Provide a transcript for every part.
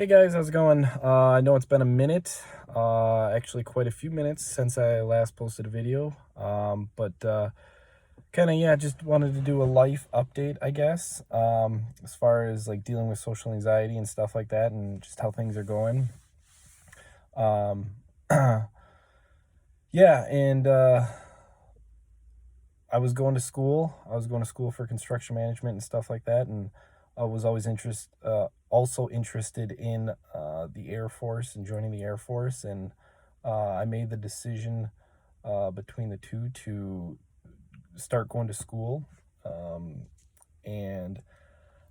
Hey guys, how's it going? I know it's been a minute, actually quite a few minutes since I last posted a video. But kind of, yeah, just wanted to do a life update, I guess, as far as like dealing with social anxiety and stuff like that and just how things are going. Um, yeah, and I was going to school. I was going to school for construction management and stuff like that, and I was always also interested in the Air Force and joining the Air Force. And I made the decision between the two to start going to school. And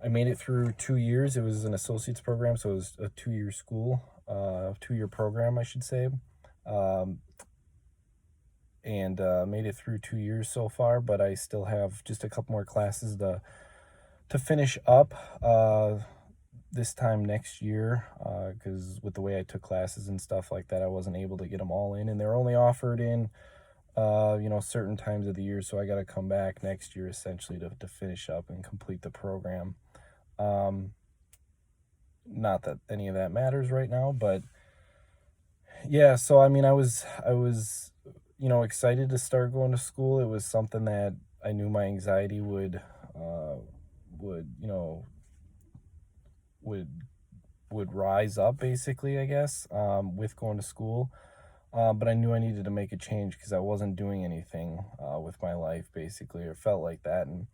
I made it through 2 years. It was an associate's program, so it was a 2 year school, 2 year program, I should say. Um, and made it through 2 years so far, but I still have just a couple more classes to finish up this time next year, because with the way I took classes and stuff like that, I wasn't able to get them all in, and they're only offered in certain times of the year, so I got to come back next year essentially to finish up and complete the program. um, Not that any of that matters right now, but yeah, so I mean, I was excited to start going to school. It was something that I knew my anxiety would you know would would rise up, basically, I guess, with going to school. But I knew I needed to make a change because I wasn't doing anything with my life, basically, or felt like that, and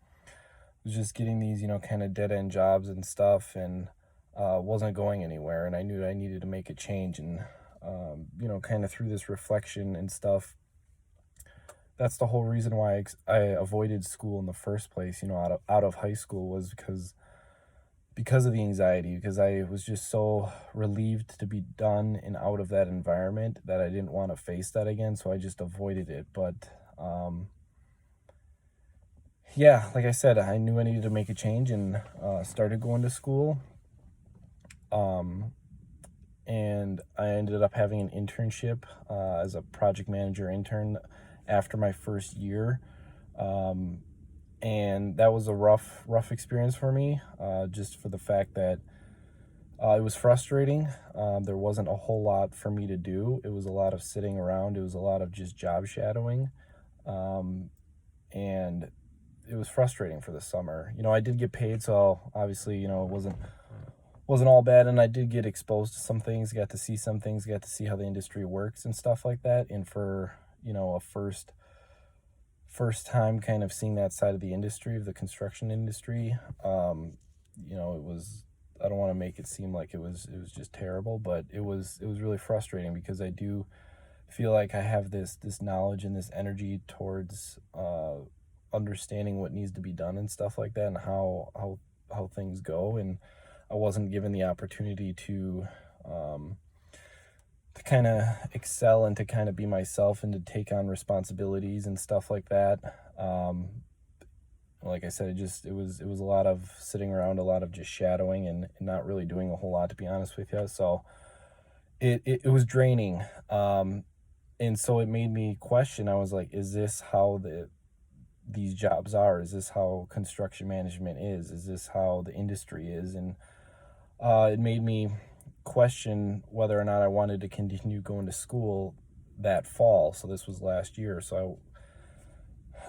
was just getting these kind of dead end jobs and stuff, and wasn't going anywhere. And I knew I needed to make a change. And kind of through this reflection and stuff, that's the whole reason why I avoided school in the first place. Out of high school, was because of the anxiety, because I was just so relieved to be done and out of that environment that I didn't want to face that again. So I just avoided it. But yeah, like I said, I knew I needed to make a change, and started going to school. Um, and I ended up having an internship as a project manager intern after my first year. And that was a rough experience for me, just for the fact that it was frustrating. There wasn't a whole lot for me to do. It was a lot of sitting around. It was a lot of just job shadowing. And it was frustrating for the summer. I did get paid, so obviously, it wasn't all bad, and I did get exposed to some things, got to see some things, got to see how the industry works and stuff like that. And for, a first time kind of seeing that side of the industry, of the construction industry, it was, I don't want to make it seem like it was just terrible, but it was really frustrating, because I do feel like I have this knowledge and this energy towards understanding what needs to be done and stuff like that, and how things go. And I wasn't given the opportunity to kind of excel and to kind of be myself and to take on responsibilities and stuff like that. Like I said, it was a lot of sitting around, a lot of just shadowing, and not really doing a whole lot, to be honest with you. So it was draining. And so it made me question. I was like, is this how these jobs are? Is this how construction management is? Is this how the industry is? And it made me question whether or not I wanted to continue going to school that fall. So this was last year. So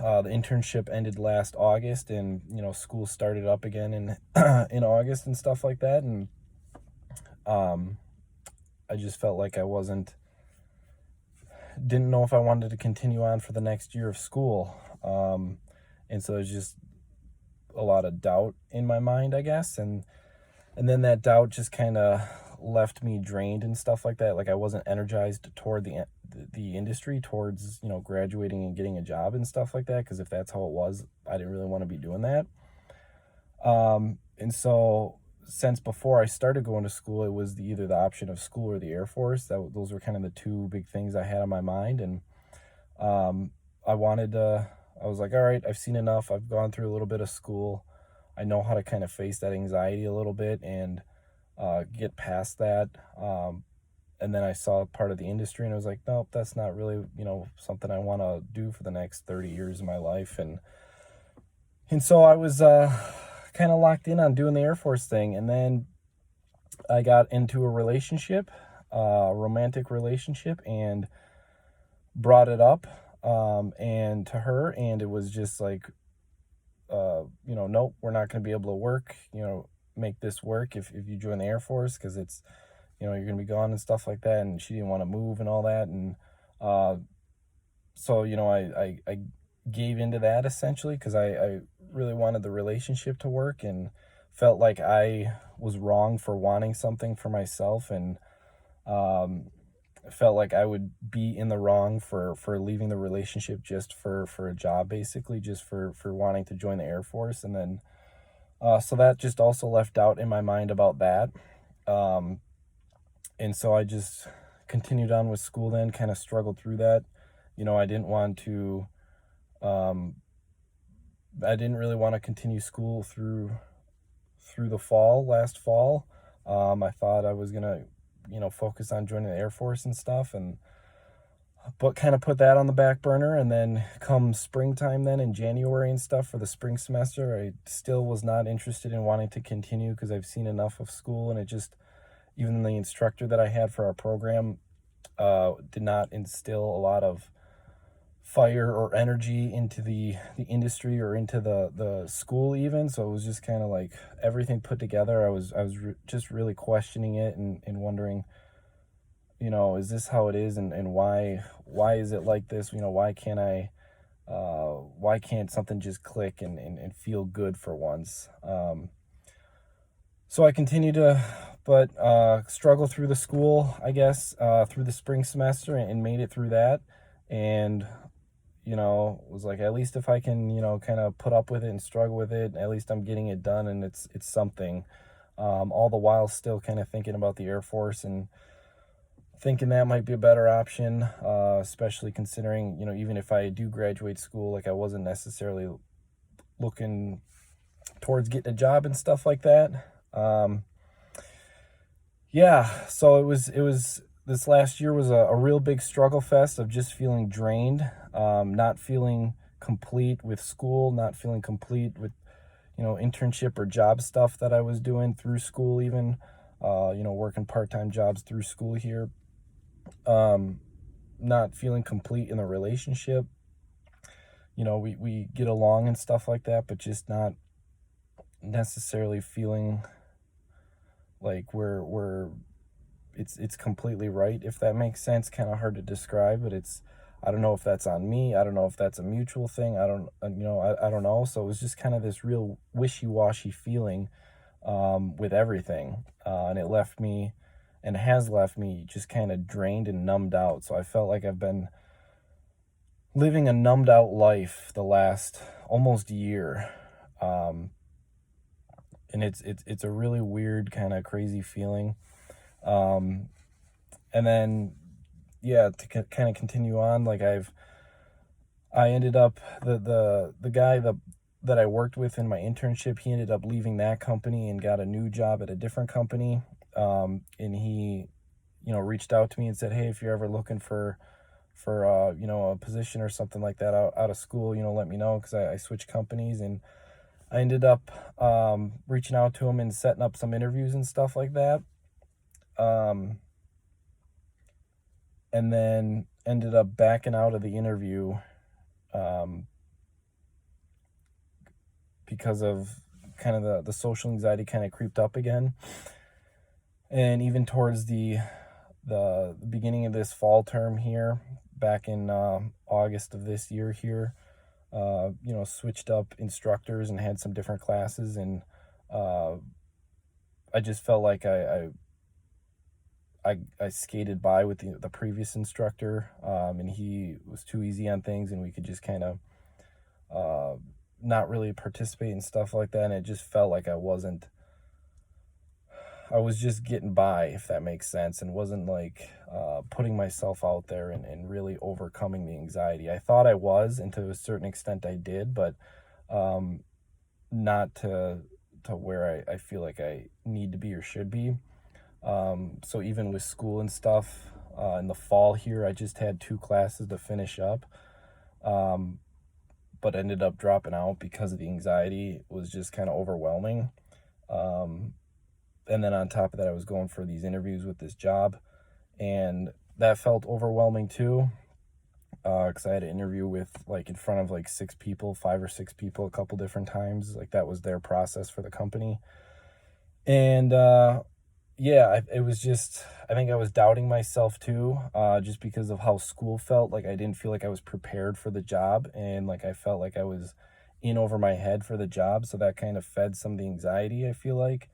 the internship ended last August, and school started up again in in August and stuff like that. And I just felt like didn't know if I wanted to continue on for the next year of school. And so there's just a lot of doubt in my mind, I guess. And then that doubt just kind of left me drained and stuff like that. Like, I wasn't energized toward the industry, towards graduating and getting a job and stuff like that, because if that's how it was, I didn't really want to be doing that. And so since before I started going to school, it was either the option of school or the Air Force. Those were kind of the two big things I had on my mind. And I was like, all right, I've seen enough. I've gone through a little bit of school. I know how to kind of face that anxiety a little bit and get past that. And then I saw part of the industry, and I was like, nope, that's not really, something I want to do for the next 30 years of my life. And so I was kind of locked in on doing the Air Force thing. And then I got into a relationship, romantic relationship, and brought it up, and to her, and it was just like, nope, we're not going to be able to work, make this work if you join the Air Force, because it's, you're going to be gone and stuff like that. And she didn't want to move and all that. And uh, so, I gave into that essentially because I really wanted the relationship to work and felt like I was wrong for wanting something for myself. And um, felt like I would be in the wrong for leaving the relationship just for a job, basically, just for wanting to join the Air Force. And then, so that just also left doubt in my mind about that. Um, and so I just continued on with school then, kind of struggled through that. I didn't want to, um, I didn't really want to continue school through the last fall. I thought I was going to, focus on joining the Air Force and stuff, and but kind of put that on the back burner. And then come springtime, then in January and stuff for the spring semester, I still was not interested in wanting to continue because I've seen enough of school. And it just, even the instructor that I had for our program did not instill a lot of fire or energy into the industry or into the school even. So it was just kind of like everything put together. I was just really questioning it and wondering, is this how it is, and why is it like this? Why can't something just click and feel good for once? So I continue to, but struggle through the school, I guess, through the spring semester, and made it through that. And, was like, at least if I can, kind of put up with it and struggle with it, at least I'm getting it done, and it's something. All the while still kind of thinking about the Air Force and thinking that might be a better option, especially considering, even if I do graduate school, like I wasn't necessarily looking towards getting a job and stuff like that. Yeah, so it was this last year was a real big struggle fest of just feeling drained, not feeling complete with school, not feeling complete with, internship or job stuff that I was doing through school, even, working part-time jobs through school here. Um, Not feeling complete in the relationship. We get along and stuff like that, but just not necessarily feeling like we're it's completely right, if that makes sense. Kind of hard to describe, but I don't know if that's on me. I don't know if that's a mutual thing. I don't I don't know. So it was just kind of this real wishy-washy feeling with everything, and it left me and has left me just kind of drained and numbed out. So I felt like I've been living a numbed out life the last almost year. Um, and it's a really weird, kind of crazy feeling. Um, and then, yeah, to kind of continue on, like I ended up, the guy that I worked with in my internship, he ended up leaving that company and got a new job at a different company. And he, reached out to me and said, hey, if you're ever looking for a position or something like that out of school, let me know, because I switched companies. And I ended up reaching out to him and setting up some interviews and stuff like that. And then ended up backing out of the interview um, because of kind of the social anxiety kind of creeped up again. And even towards the beginning of this fall term here, back in August of this year here, switched up instructors and had some different classes. And I just felt like I skated by with the previous instructor, and he was too easy on things, and we could just kind of not really participate in stuff like that. And it just felt like I was just getting by, if that makes sense, and wasn't like putting myself out there and really overcoming the anxiety. I thought I was, and to a certain extent I did, but not to where I feel like I need to be or should be. So even with school and stuff, in the fall here, I just had 2 classes to finish up, but ended up dropping out because of the anxiety. It was just kind of overwhelming. Um, and then on top of that, I was going for these interviews with this job, and that felt overwhelming too. Because I had to interview with like in front of like 6 people, 5 or 6 people, a couple different times. Like that was their process for the company, and yeah, it was just, I think I was doubting myself too, just because of how school felt. Like I didn't feel like I was prepared for the job, and like I felt like I was in over my head for the job. So that kind of fed some of the anxiety, I feel like,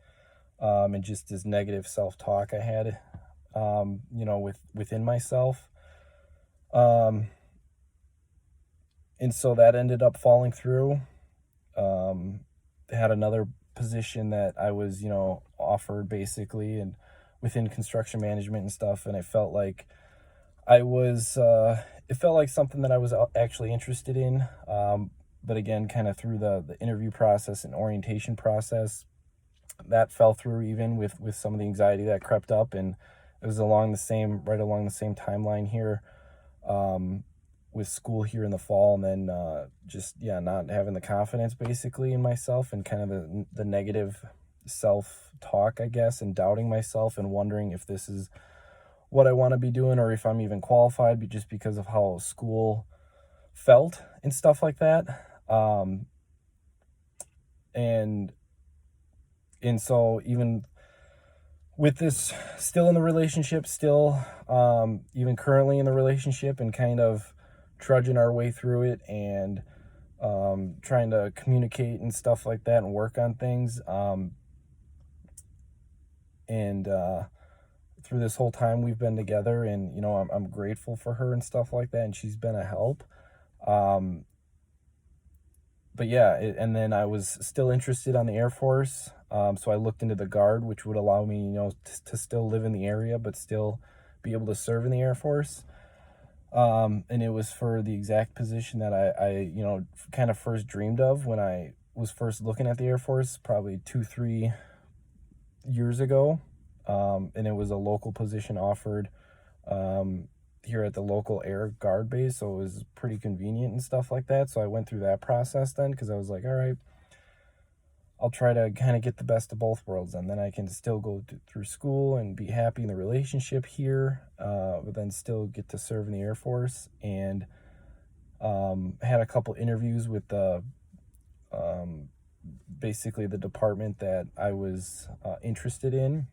and just this negative self-talk I had, within myself. Um, and so that ended up falling through. Um, had another position that I was, offered basically, and within construction management and stuff. And it felt like it felt like something that I was actually interested in. But again, kind of through the interview process and orientation process, that fell through even with some of the anxiety that crept up. And it was right along the same timeline here. With school here in the fall, and then not having the confidence basically in myself, and kind of the negative self-talk, I guess, and doubting myself and wondering if this is what I want to be doing or if I'm even qualified, just because of how school felt and stuff like that. And so even with this, still in the relationship, still even currently in the relationship, and kind of trudging our way through it, and trying to communicate and stuff like that and work on things. And through this whole time we've been together, and I'm grateful for her and stuff like that, and she's been a help. But yeah, and then I was still interested on the Air Force. So I looked into the Guard, which would allow me, to still live in the area, but still be able to serve in the Air Force. And it was for the exact position that I kind of first dreamed of when I was first looking at the Air Force, probably 2-3 years ago. And it was a local position offered here at the local Air Guard base, so it was pretty convenient and stuff like that. So I went through that process then, because I was like, all right, I'll try to kind of get the best of both worlds, and then I can still go through school and be happy in the relationship here, but then still get to serve in the Air Force. And had a couple interviews with basically the department that I was interested in.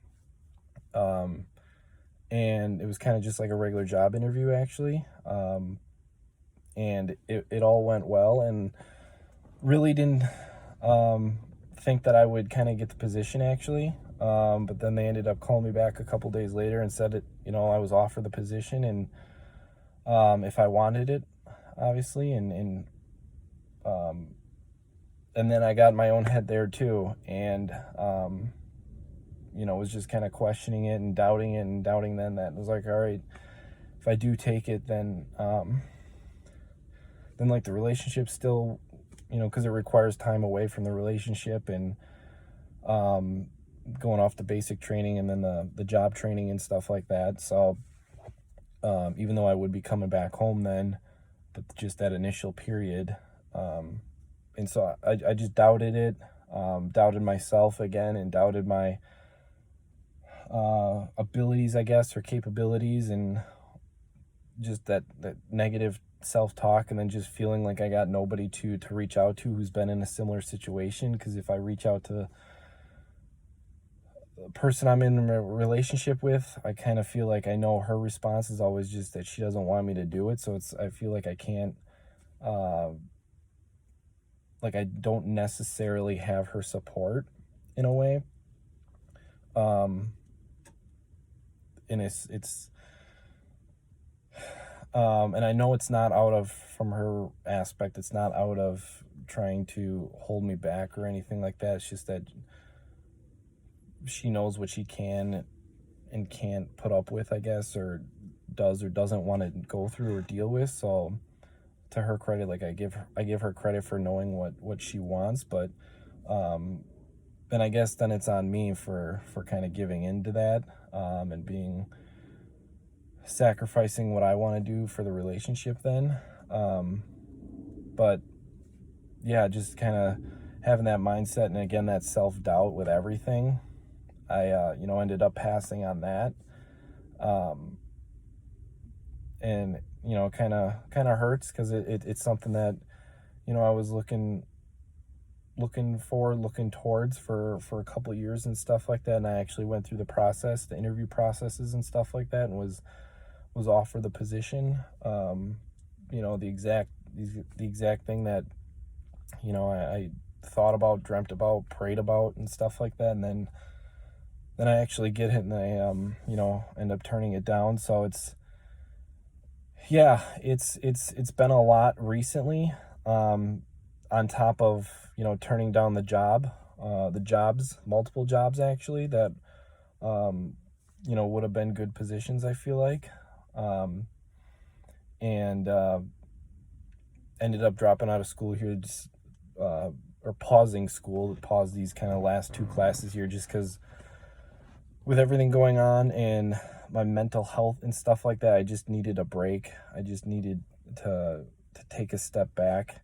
And it was kind of just like a regular job interview, actually. And it all went well, and really didn't think that I would kind of get the position, actually. But then they ended up calling me back a couple days later and said I was offered the position, and if I wanted it, obviously. And then I got in my own head there too, and was just kind of questioning it and doubting then that it was like, all right, if I do take it, then like the relationship still, because it requires time away from the relationship, and going off the basic training and then the job training and stuff like that. So even though I would be coming back home then, but just that initial period, and so I just doubted it, doubted myself again, and doubted my abilities, I guess, or capabilities, and just that negative self-talk, and then just feeling like I got nobody to reach out to who's been in a similar situation. Because if I reach out to the person I'm in a relationship with, I kind of feel like I know her response is always just that she doesn't want me to do it. So I feel like I can't, like I don't necessarily have her support in a way. And it's and I know it's not from her aspect, it's not out of trying to hold me back or anything like that. It's just that she knows what she can and can't put up with, I guess, or does or doesn't want to go through or deal with. So to her credit, like I give her credit for knowing what she wants, but then I guess then it's on me for kind of giving into that, and sacrificing what I want to do for the relationship then. But yeah, just kind of having that mindset, and again, that self-doubt with everything. I ended up passing on that. Um, and kind of hurts because it's something that I was looking towards for a couple of years and stuff like that. And I actually went through the interview processes and stuff like that, and was offered the position. The exact thing that I thought about, dreamt about, prayed about, and stuff like that. And then I actually get it, and I end up turning it down. So it's been a lot recently. On top of turning down multiple jobs actually that would have been good positions, I feel like, and ended up dropping out of school here, just or pausing school, pause these kind of last two classes here, just because with everything going on and my mental health and stuff like that, I just needed a break. I just needed to take a step back,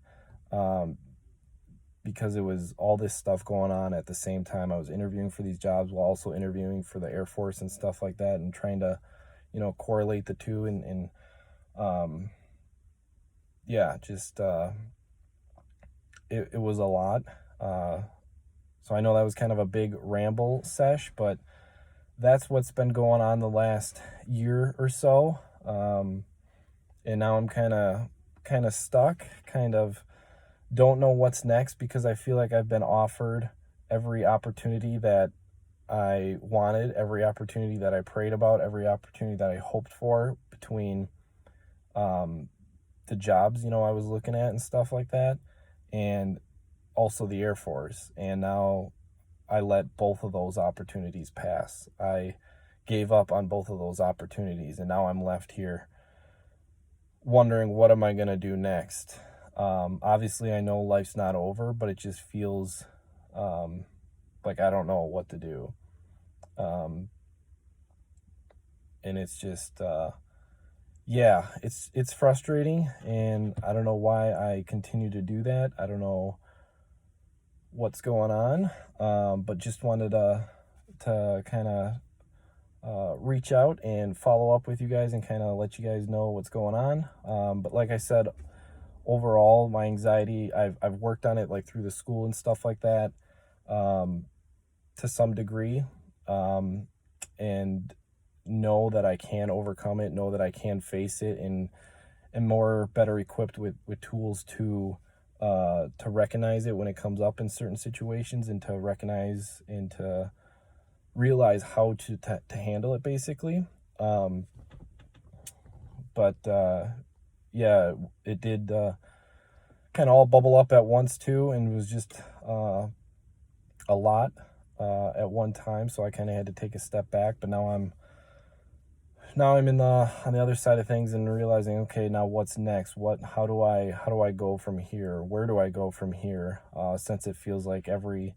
because it was all this stuff going on at the same time. I was interviewing for these jobs while also interviewing for the Air Force and stuff like that, and trying to correlate the two, and just it was a lot. So I know that was kind of a big ramble sesh, but that's what's been going on the last year or so. And now I'm kind of stuck, kind of don't know what's next, because I feel like I've been offered every opportunity that I wanted, every opportunity that I prayed about, every opportunity that I hoped for, between the jobs I was looking at and stuff like that, and also the Air Force. And now I let both of those opportunities pass. I gave up on both of those opportunities, and now I'm left here wondering, what am I going to do next? Obviously, I know life's not over, but it just feels like I don't know what to do. And it's just, it's frustrating, and I don't know why I continue to do that. I don't know what's going on, but just wanted to kind of reach out and follow up with you guys and kind of let you guys know what's going on. But like I said, overall, my anxiety, I've worked on it, like through the school and stuff like that, to some degree, and know that I can overcome it, know that I can face it, and more better equipped with tools to recognize it when it comes up in certain situations, and to recognize and to realize how to handle it, basically. But it did kind of all bubble up at once too, and it was just a lot at one time. So I kind of had to take a step back. But now I'm on the other side of things, and realizing, okay, now what's next? How do I go from here? Where do I go from here? Since it feels like every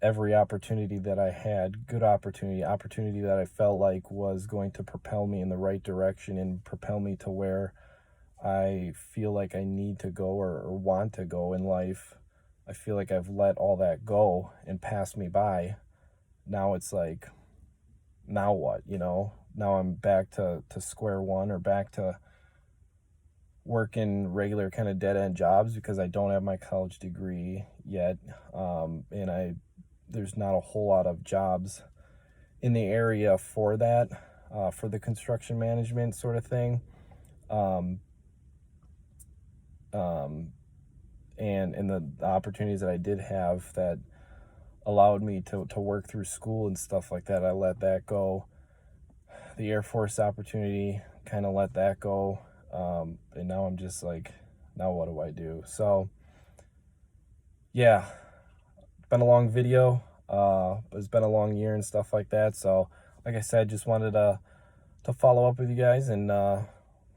opportunity that I had, good opportunity that I felt like was going to propel me in the right direction and propel me to where I feel like I need to go, or want to go in life, I feel like I've let all that go and pass me by. Now it's like, now what? Now I'm back to square one, or back to working regular kind of dead end jobs, because I don't have my college degree yet, and there's not a whole lot of jobs in the area for that, for the construction management sort of thing. And the opportunities that I did have that allowed me to work through school and stuff like that, I let that go. The Air Force opportunity, kind of let that go. And now I'm just like, now what do I do? So yeah, been a long video. It's been a long year and stuff like that. So like I said, just wanted to follow up with you guys, and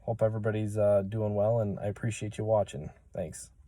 hope everybody's doing well, and I appreciate you watching. Thanks.